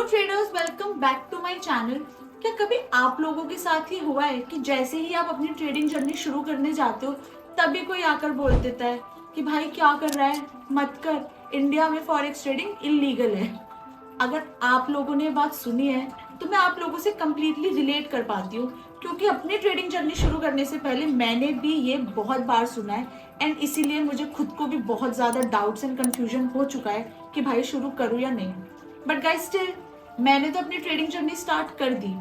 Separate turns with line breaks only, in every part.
Hello traders, welcome back to my channel. क्या कभी आप लोगों के साथ ही हुआ है कि जैसे ही आप अपनी ट्रेडिंग जर्नी शुरू करने जाते हो तभी कोई आकर बोल देता है कि भाई क्या कर रहा है, मत कर, इंडिया में फॉरेक्स ट्रेडिंग इलीगल है। अगर आप लोगों ने बात सुनी है तो मैं आप लोगों से कम्प्लीटली रिलेट कर पाती हूँ, क्योंकि अपनी ट्रेडिंग जर्नी शुरू करने से पहले मैंने भी ये बहुत बार सुना है एंड इसीलिए मुझे खुद को भी बहुत ज़्यादा डाउट्स एंड कंफ्यूजन हो चुका है कि भाई शुरू करूँ या नहीं। बट गाइस स्टिल मैंने तो अपनी ट्रेडिंग जर्नी स्टार्ट कर दी।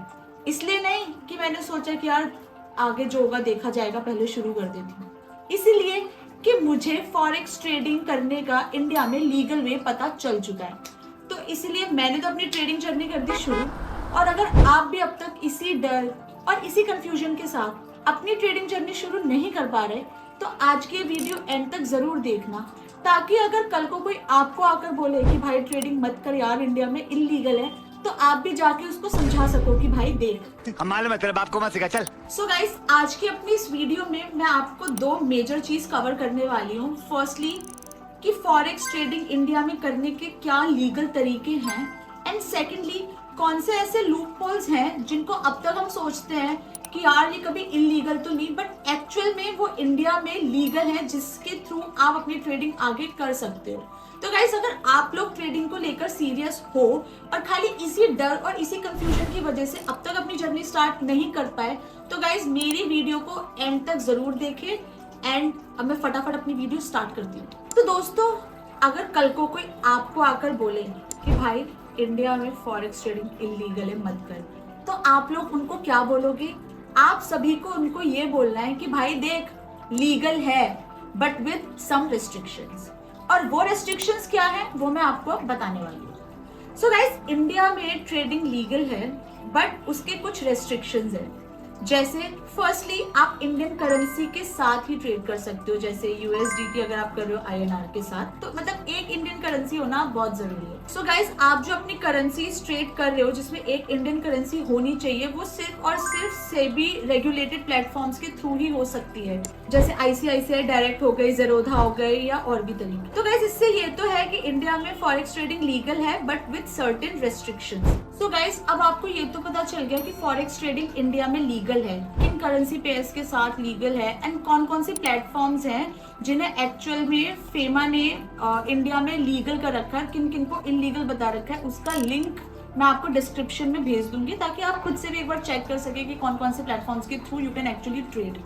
इसलिए नहीं कि मैंने सोचा कि यार आगे जो होगा देखा जाएगा, पहले शुरू कर देती हूँ। इसीलिए कि मुझे फॉरेक्स ट्रेडिंग करने का इंडिया में लीगल वे पता चल चुका है, तो इसीलिए मैंने तो अपनी ट्रेडिंग जर्नी कर दी शुरू। और अगर आप भी अब तक इसी डर और इसी कंफ्यूजन के साथ अपनी ट्रेडिंग जर्नी शुरू नहीं कर पा रहे तो आज की वीडियो एंड तक जरूर देखना, ताकि अगर कल को कोई आपको आकर बोले कि भाई ट्रेडिंग मत कर यार, इंडिया में इलीगल है, तो आप भी जाके उसको समझा सको कि भाई देख,
हम मालूम है तेरे बाप को मत सिखा, चल।
सो गाइस, आज की अपनी इस वीडियो में मैं आपको दो मेजर चीज कवर करने वाली हूँ। फर्स्टली कि फॉरेक्स ट्रेडिंग इंडिया में करने के क्या लीगल तरीके हैं, एंड सेकेंडली कौन से ऐसे लूप होल्स हैं जिनको अब तक हम सोचते हैं कि यार ये कभी इलीगल तो नहीं, बट एक्चुअल में वो इंडिया में लीगल है, जिसके थ्रू आप अपनी ट्रेडिंग आगे कर सकते हो। तो गाइस, अगर आप लोग ट्रेडिंग को लेकर सीरियस हो और खाली इसी डर और इसी कंफ्यूजन की वजह से अब तक अपनी जर्नी स्टार्ट नहीं कर पाए, तो गाइस मेरी वीडियो को एंड तक जरूर देखें। एंड अब मैं फटाफट अपनी वीडियो स्टार्ट करती हूँ। तो दोस्तों, अगर कल को कोई आपको आकर बोले कि भाई इंडिया में फॉरेक्स ट्रेडिंग इलीगल है, मत कर, तो आप लोग उनको क्या बोलोगे? आप सभी को उनको ये बोलना है कि भाई देख, लीगल है बट विद सम रिस्ट्रिक्शंस। और वो रिस्ट्रिक्शंस क्या है वो मैं आपको बताने वाली हूँ। सो गाइस, इंडिया में ट्रेडिंग लीगल है बट उसके कुछ रेस्ट्रिक्शंस है। जैसे फर्स्टली आप इंडियन करेंसी के साथ ही ट्रेड कर सकते हो, जैसे यूएसडीटी अगर आप कर रहे हो आईएनआर के साथ, तो मतलब एक इंडियन करेंसी होना बहुत जरूरी है। सो गाइस, आप जो अपनी करेंसी ट्रेड कर रहे हो जिसमें एक इंडियन करेंसी होनी चाहिए, वो सिर्फ और सिर्फ सेबी रेगुलेटेड प्लेटफॉर्म्स के थ्रू ही हो सकती है, जैसे आईसीआईसीआई डायरेक्ट हो गई, ज़ेरोधा हो गई, या और भी तरीके। तो गाइस, इससे ये तो है कि इंडिया में फॉरेक्स ट्रेडिंग लीगल है but with certain restrictions. So guys, अब आपको ये तो पता चल गया कि फॉरेक्स ट्रेडिंग इंडिया में लीगल है, किन करेंसी पेयर्स के साथ लीगल है, एंड कौन कौन से प्लेटफॉर्म्स हैं जिन्हें एक्चुअल में फेमा ने इंडिया में लीगल कर रखा है, किन किन को इलीगल बता रखा है। उसका लिंक मैं आपको डिस्क्रिप्शन में भेज दूंगी, ताकि आप खुद से भी एक बार चेक कर सके कि कौन कौन से प्लेटफॉर्म्स के through you can actually trade.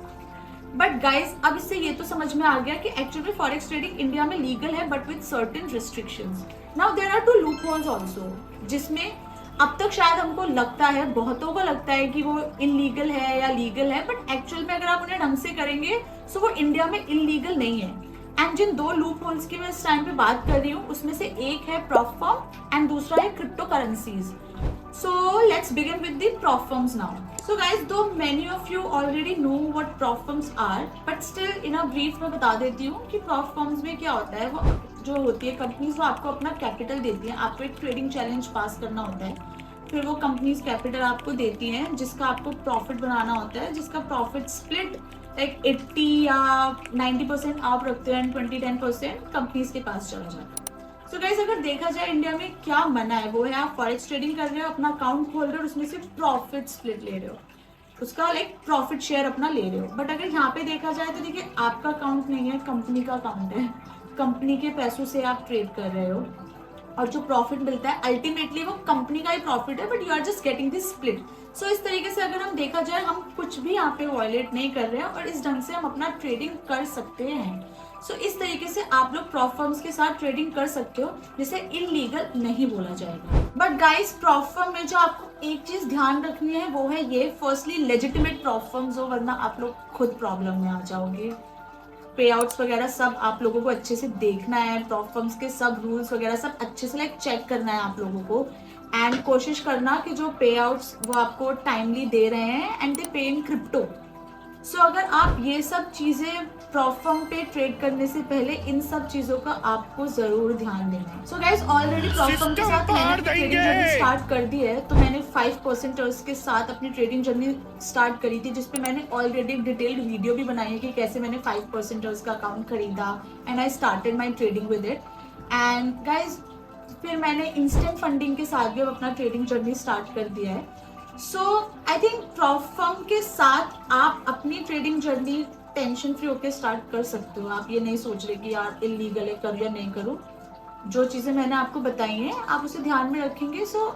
But guys, अब इससे ये तो समझ में आ गया कि एक्चुअली फॉरेक्स ट्रेडिंग इंडिया में लीगल है but with certain restrictions. Now there are two loopholes also, जिसमें अब तक शायद हमको लगता है, बहुतों को लगता है कि वो इलीगल है या लीगल है, बट एक्चुअल में अगर आप उन्हें ढंग से करेंगे तो वो इंडिया में इलीगल नहीं है। एंड जिन दो लूप होल्स की मैं इस टाइम पे बात कर रही हूँ, उसमें से एक है प्रॉप फर्म एंड दूसरा है cryptocurrencies. So let's begin with the prop firms now. So guys, though many of you already know what prop firms are, but still in a brief मैं बता देती हूँ कि प्रॉप फर्म्स में क्या होता है। वो जो होती है कंपनीज, वो आपको अपना कैपिटल देती है, आपको एक ट्रेडिंग चैलेंज पास करना होता है, फिर वो कंपनीज कैपिटल आपको देती हैं, जिसका आपको प्रॉफिट बनाना होता है, जिसका प्रॉफिट स्प्लिट लाइक 80 या 90% आप रखते हो एंड 20-10% कंपनीज के पास चला जाता है। सो गाइस, अगर देखा जाए इंडिया में क्या मना है, वो है आप फॉरेक्स ट्रेडिंग कर रहे हो, अपना अकाउंट खोल रहे हो, उसमें से प्रॉफिट स्प्लिट ले रहे हो, उसका लाइक प्रॉफिट शेयर अपना ले रहे हो। बट अगर यहाँ पे देखा जाए तो देखिए, आपका अकाउंट नहीं है, कंपनी का अकाउंट है, कंपनी के पैसों से आप ट्रेड कर रहे हो, और जो प्रॉफिट मिलता है अल्टीमेटली वो कंपनी का ही प्रॉफिट है, but you are just getting this split. So इस तरीके से अगर हम देखा जाए, हम कुछ भी यहाँ पे वायलेट नहीं कर रहे हैं और इस ढंग से हम अपना ट्रेडिंग कर सकते हैं। सो इस तरीके से आप लोग प्रॉप फर्म्स के साथ ट्रेडिंग कर सकते हो, जिसे इलीगल नहीं बोला जाएगा। बट गाइस, प्रॉप फर्म में जो आपको एक चीज ध्यान रखनी है वो है ये, फर्स्टली लेजिटिमेट प्रॉप फर्म्स हो, वरना आप लोग खुद प्रॉब्लम में आ जाओगे। पे आउट्स वगैरह सब आप लोगों को अच्छे से देखना है, प्रॉप फर्म्स के सब रूल्स वगैरह सब अच्छे से लाइक चेक करना है आप लोगों को, एंड कोशिश करना कि जो पे आउट्स वो आपको टाइमली दे रहे हैं एंड दे पे इन क्रिप्टो। सो अगर आप ये सब चीजें प्रॉप फर्म पे ट्रेड करने से पहले इन सब चीजों का आपको जरूर ध्यान देना है। So guys, already prop firm के साथ मैंने ट्रेडिंग जर्नी स्टार्ट कर दी है, तो मैंने 5%ers के साथ अपनी ट्रेडिंग जर्नी स्टार्ट करी थी, जिसपे मैंने ऑलरेडी डिटेल्ड वीडियो भी बनाई है कि कैसे मैंने 5%ers का अकाउंट खरीदा and I started my trading with it. And guys, फिर मैंने इंस्टेंट फंडिंग के साथ भी अब अपना ट्रेडिंग जर्नी स्टार्ट कर दिया है। सो आई थिंक प्रॉफर्म के साथ आप अपनी ट्रेडिंग जर्नी टेंशन फ्री होकर स्टार्ट कर सकते हो। आप ये नहीं सोच रहे कि यार इलीगल है, करूँ या नहीं करूँ। जो चीज़ें मैंने आपको बताई हैं आप उसे ध्यान में रखेंगे। सो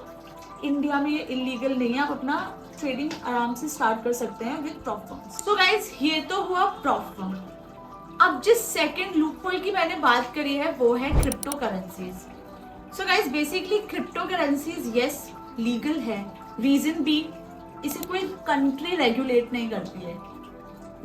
इंडिया में ये इलीगल नहीं है, आप अपना ट्रेडिंग आराम से स्टार्ट कर सकते हैं विद प्रॉफर्म। सो गाइज ये तो हुआ प्रॉफर्म। अब जिस सेकेंड लूपहोल की मैंने बात करी है वो है cryptocurrencies. So guys basically crypto currencies yes legal है। रीजन भी इसे कोई कंट्री रेगुलेट नहीं करती है,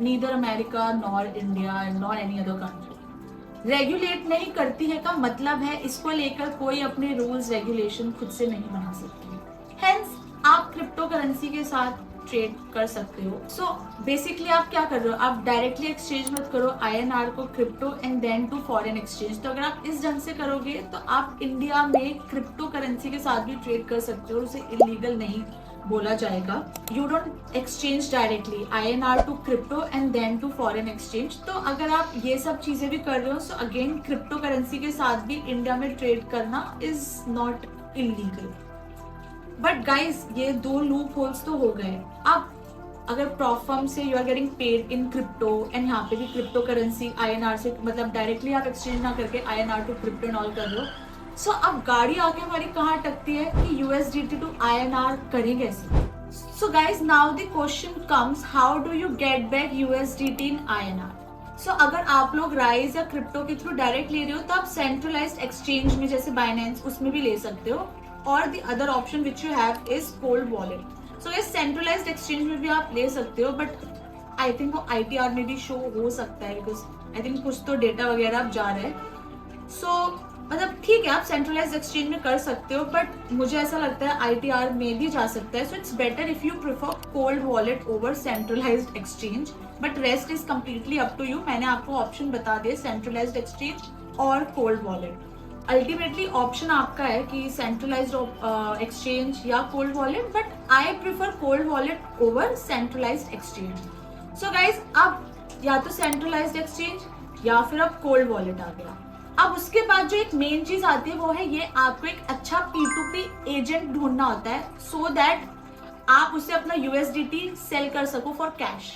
neither America nor India nor any other country regulate नहीं करती है। का मतलब है इसको लेकर कोई अपने रूल्स रेगुलेशन खुद से नहीं बना सकती। हेंस आप क्रिप्टो करेंसी के साथ ट्रेड कर सकते हो। सो बेसिकली आप क्या कर रहे हो, आप डायरेक्टली एक्सचेंज मत करो INR को crypto and then to foreign exchange. तो अगर आप इस ढंग से करोगे तो आप इंडिया में क्रिप्टो करेंसी के साथ भी ट्रेड कर सकते हो, उसे इलीगल नहीं बोला जाएगा। You don't exchange directly INR to crypto and then to foreign exchange. तो अगर आप ये सब चीजें भी कर रहे हो सो अगेन क्रिप्टो करेंसी के साथ भी इंडिया में ट्रेड करना is not illegal. But guys ये दो लूप होल्स तो हो गए। अब अगर प्रॉफर्म से you are getting paid in crypto and यहाँ पे भी क्रिप्टो करेंसी INR से मतलब डायरेक्टली आप एक्सचेंज ना करके INR to crypto and all कर रहे हो। सो अब गाड़ी आके हमारी कहाँ अटकती है कि USDT टू INR करें कैसे। So guys now the question comes how do you get back USDT in INR। सो अगर आप लोग राइज या क्रिप्टो के थ्रू डायरेक्ट ले रहे हो तो आप सेंट्रलाइज्ड एक्सचेंज में जैसे बाइनेंस उसमें भी ले सकते हो, और the other option which you have is cold wallet. So इस सेंट्रलाइज्ड एक्सचेंज में भी आप ले सकते हो, बट आई थिंक वो ITR में भी शो हो सकता है बिकॉज आई थिंक कुछ तो डेटा वगैरह अब जा रहा है। सो मतलब ठीक है आप सेंट्रलाइज्ड एक्सचेंज में कर सकते हो, बट मुझे ऐसा लगता है ITR में भी जा सकता है। So it's better if you prefer cold wallet over centralised exchange, but rest is completely up to you. मैंने आपको ऑप्शन बता दिए सेंट्रलाइज्ड एक्सचेंज और कोल्ड वॉलेट। अल्टीमेटली ऑप्शन आपका है कि सेंट्रलाइज्ड एक्सचेंज या cold wallet, but I prefer cold wallet over centralised exchange. So guys अब या तो सेंट्रलाइज्ड एक्सचेंज या फिर अब कोल्ड वॉलेट आ गया। अब उसके बाद जो एक मेन चीज आती है वो है ये आपको एक अच्छा P2P एजेंट ढूंढना होता है सो दैट आप उसे अपना USDT सेल कर सको फॉर कैश।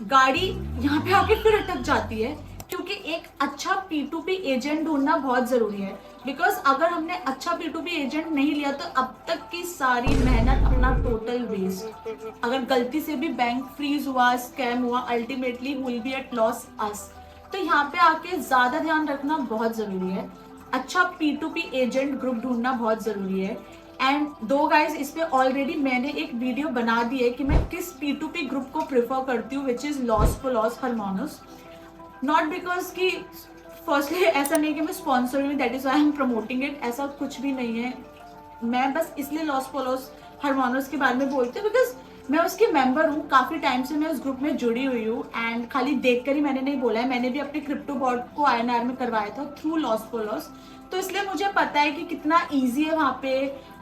गाड़ी यहाँ पे आके फिर अटक जाती है क्योंकि एक अच्छा P2P एजेंट ढूंढना बहुत जरूरी है। बिकॉज अगर हमने अच्छा P2P एजेंट नहीं लिया तो अब तक की सारी मेहनत अपना टोटल वेस्ट। अगर गलती से भी बैंक फ्रीज हुआ, स्कैम हुआ, ultimately will be at loss us. तो यहाँ पे आके ज्यादा ध्यान रखना बहुत जरूरी है। अच्छा P2P एजेंट ग्रुप ढूंढना बहुत जरूरी है। एंड दो गाइज इस पे ऑलरेडी मैंने एक वीडियो बना दी है कि मैं किस P2P ग्रुप को प्रेफर करती हूँ, which is loss for loss harmonious. Not because कि फर्स्टली ऐसा नहीं कि मैं स्पॉन्सर हूँ that is I am promoting it, ऐसा कुछ भी नहीं है। मैं बस इसलिए लॉस फॉर लॉस हरमोनस के बारे में बोलती हूँ बिकॉज मैं उसकी मेंबर हूँ, काफी टाइम से मैं उस ग्रुप में जुड़ी हुई हूँ। एंड खाली देखकर ही मैंने नहीं बोला है, मैंने भी अपने क्रिप्टो बॉट को INR में करवाया था थ्रू लॉस फॉर लॉस। तो इसलिए मुझे पता है कि कितना ईजी है वहाँ पे,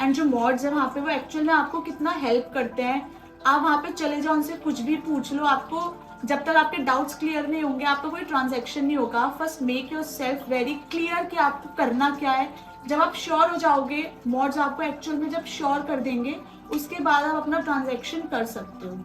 एंड जो मॉड्स है वहाँ पे वो एक्चुअल में आपको कितना हेल्प करते हैं। आप वहाँ पे चले जाओ, उनसे कुछ भी पूछ लो, आपको जब तक आपके डाउट्स क्लियर नहीं होंगे आपका कोई ट्रांजैक्शन नहीं होगा। First make your self very clear कि आपको करना क्या है। जब आप श्योर हो जाओगे, मॉड्स आपको एक्चुअल में जब श्योर कर देंगे उसके बाद आप अपना ट्रांजैक्शन कर सकते हो।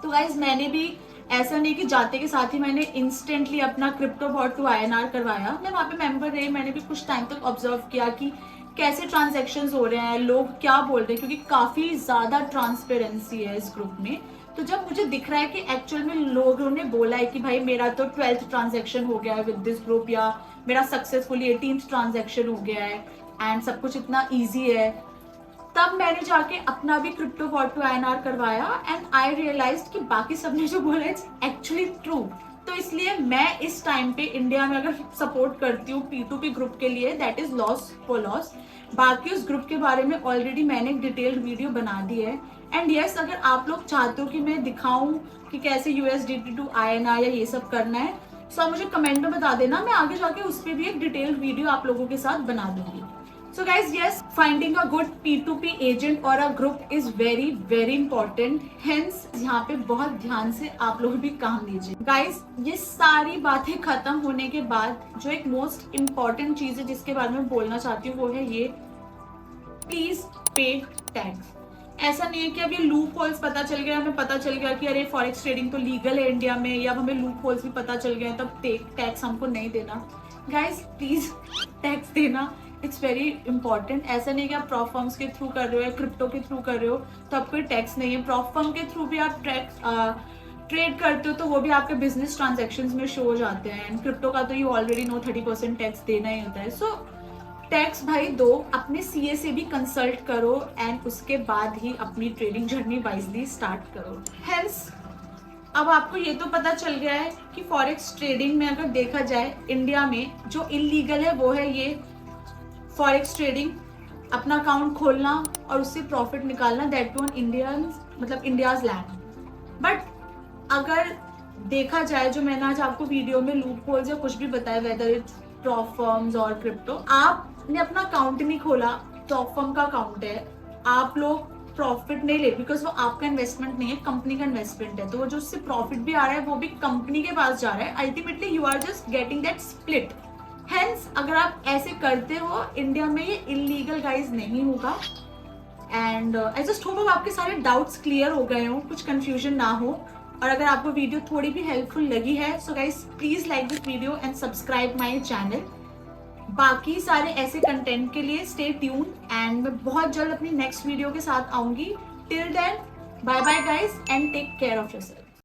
तो गाइज मैंने भी ऐसा नहीं कि जाते के साथ ही मैंने इंस्टेंटली अपना क्रिप्टो बॉट टू INR करवाया। मैं वहाँ पे मेंबर रही, मैंने भी कुछ टाइम तक ऑब्जर्व किया कि कैसे ट्रांजैक्शंस हो रहे हैं, लोग क्या बोल रहे हैं, क्योंकि काफी ज्यादा ट्रांसपेरेंसी है इस ग्रुप में। तो जब मुझे दिख रहा है कि एक्चुअल में लोगों ने बोला है कि भाई मेरा तो 12th ट्रांजैक्शन हो गया है विद दिस ग्रुप, या मेरा सक्सेसफुली 18th ट्रांजैक्शन हो गया है एंड सब कुछ इतना ईजी है, तब मैंने जाके अपना भी क्रिप्टो बॉट टू INR करवाया एंड आई रियलाइज्ड कि बाकी सबने जो बोला इट्स एक्चुअली ट्रू। तो इसलिए मैं इस टाइम पे इंडिया में अगर सपोर्ट करती हूँ P2P ग्रुप के लिए that is loss for loss. बाकी उस ग्रुप के बारे में ऑलरेडी मैंने एक डिटेल्ड वीडियो बना दी है। एंड यस अगर आप लोग चाहते हो कि मैं दिखाऊं कि कैसे USDT टू INR या ये सब करना है, सो आप मुझे कमेंट में बता देना, मैं आगे जाके उस पर भी एक डिटेल्ड वीडियो आप लोगों के साथ बना दूंगी। So guys, yes, finding a good P2P agent or a group is very very important. Hence यहाँ पे बहुत ध्यान से आप लोग भी काम लीजिए. Guys, ये सारी बातें खत्म होने के बाद जो एक मोस्ट इम्पॉर्टेंट चीज है जिसके बारे में बोलना चाहती हूँ वो है ये, प्लीज पे टैक्स. ऐसा नहीं है कि अब ये लूप होल्स पता चल गया, हमें पता चल गया कि अरे फॉरेक्स ट्रेडिंग तो लीगल है इंडिया में, या हमें लूप होल्स भी पता चल गए तब टैक्स हमको नहीं देना. गाइस प्लीज टैक्स देना, इट्स वेरी इंपॉर्टेंट. ऐसा नहीं कि आप प्रॉप फर्म्स के थ्रू कर रहे हो या क्रिप्टो के थ्रू कर रहे हो तो आपको टैक्स नहीं है. प्रॉप फर्म के थ्रू भी आप ट्रेड करते हो तो वो भी आपके बिजनेस ट्रांजेक्शन्स में शो हो जाते हैं. एंड क्रिप्टो का तो यू ऑलरेडी नो 30% टैक्स देना ही होता है. सो टैक्स भाई दो, अपने सीए से भी कंसल्ट करो एंड उसके बाद ही अपनी ट्रेडिंग जर्नी वाइजली स्टार्ट करो. हेंस अब आपको ये तो पता चल गया है कि फॉरेक्स ट्रेडिंग में अगर देखा जाए इंडिया में जो इलीगल है वो है ये फॉरेक्स ट्रेडिंग, अपना अकाउंट खोलना और उससे प्रॉफिट निकालना, दैट टू ऑन इंडियन मतलब इंडियाज लैंड. बट अगर देखा जाए जो मैंने आज आपको वीडियो में लूप होल्स या कुछ भी बताया, वेदर इट्स प्रॉप फर्म्स और क्रिप्टो, आपने अपना अकाउंट नहीं खोला, प्रॉप फर्म का अकाउंट है, आप लोग प्रॉफिट नहीं ले, बिकॉज वो आपका इन्वेस्टमेंट नहीं है, कंपनी का इन्वेस्टमेंट है. तो वो जो उससे प्रॉफिट भी आ रहा है वो भी कंपनी के पास जा रहा है. Ultimately you are just getting that split. Hence अगर आप ऐसे करते हो इंडिया में ये इलीगल गाइज नहीं होगा. एंड आई जस्ट होप आपके सारे डाउट्स क्लियर हो गए हो, कुछ कंफ्यूजन ना हो. और अगर आपको वीडियो थोड़ी भी हेल्पफुल लगी है so guys please like this video and subscribe my channel. बाकी सारे ऐसे कंटेंट के लिए स्टे ट्यून एंड मैं बहुत जल्द अपनी नेक्स्ट वीडियो के साथ आऊंगी. Till then bye bye guys and take care of yourself.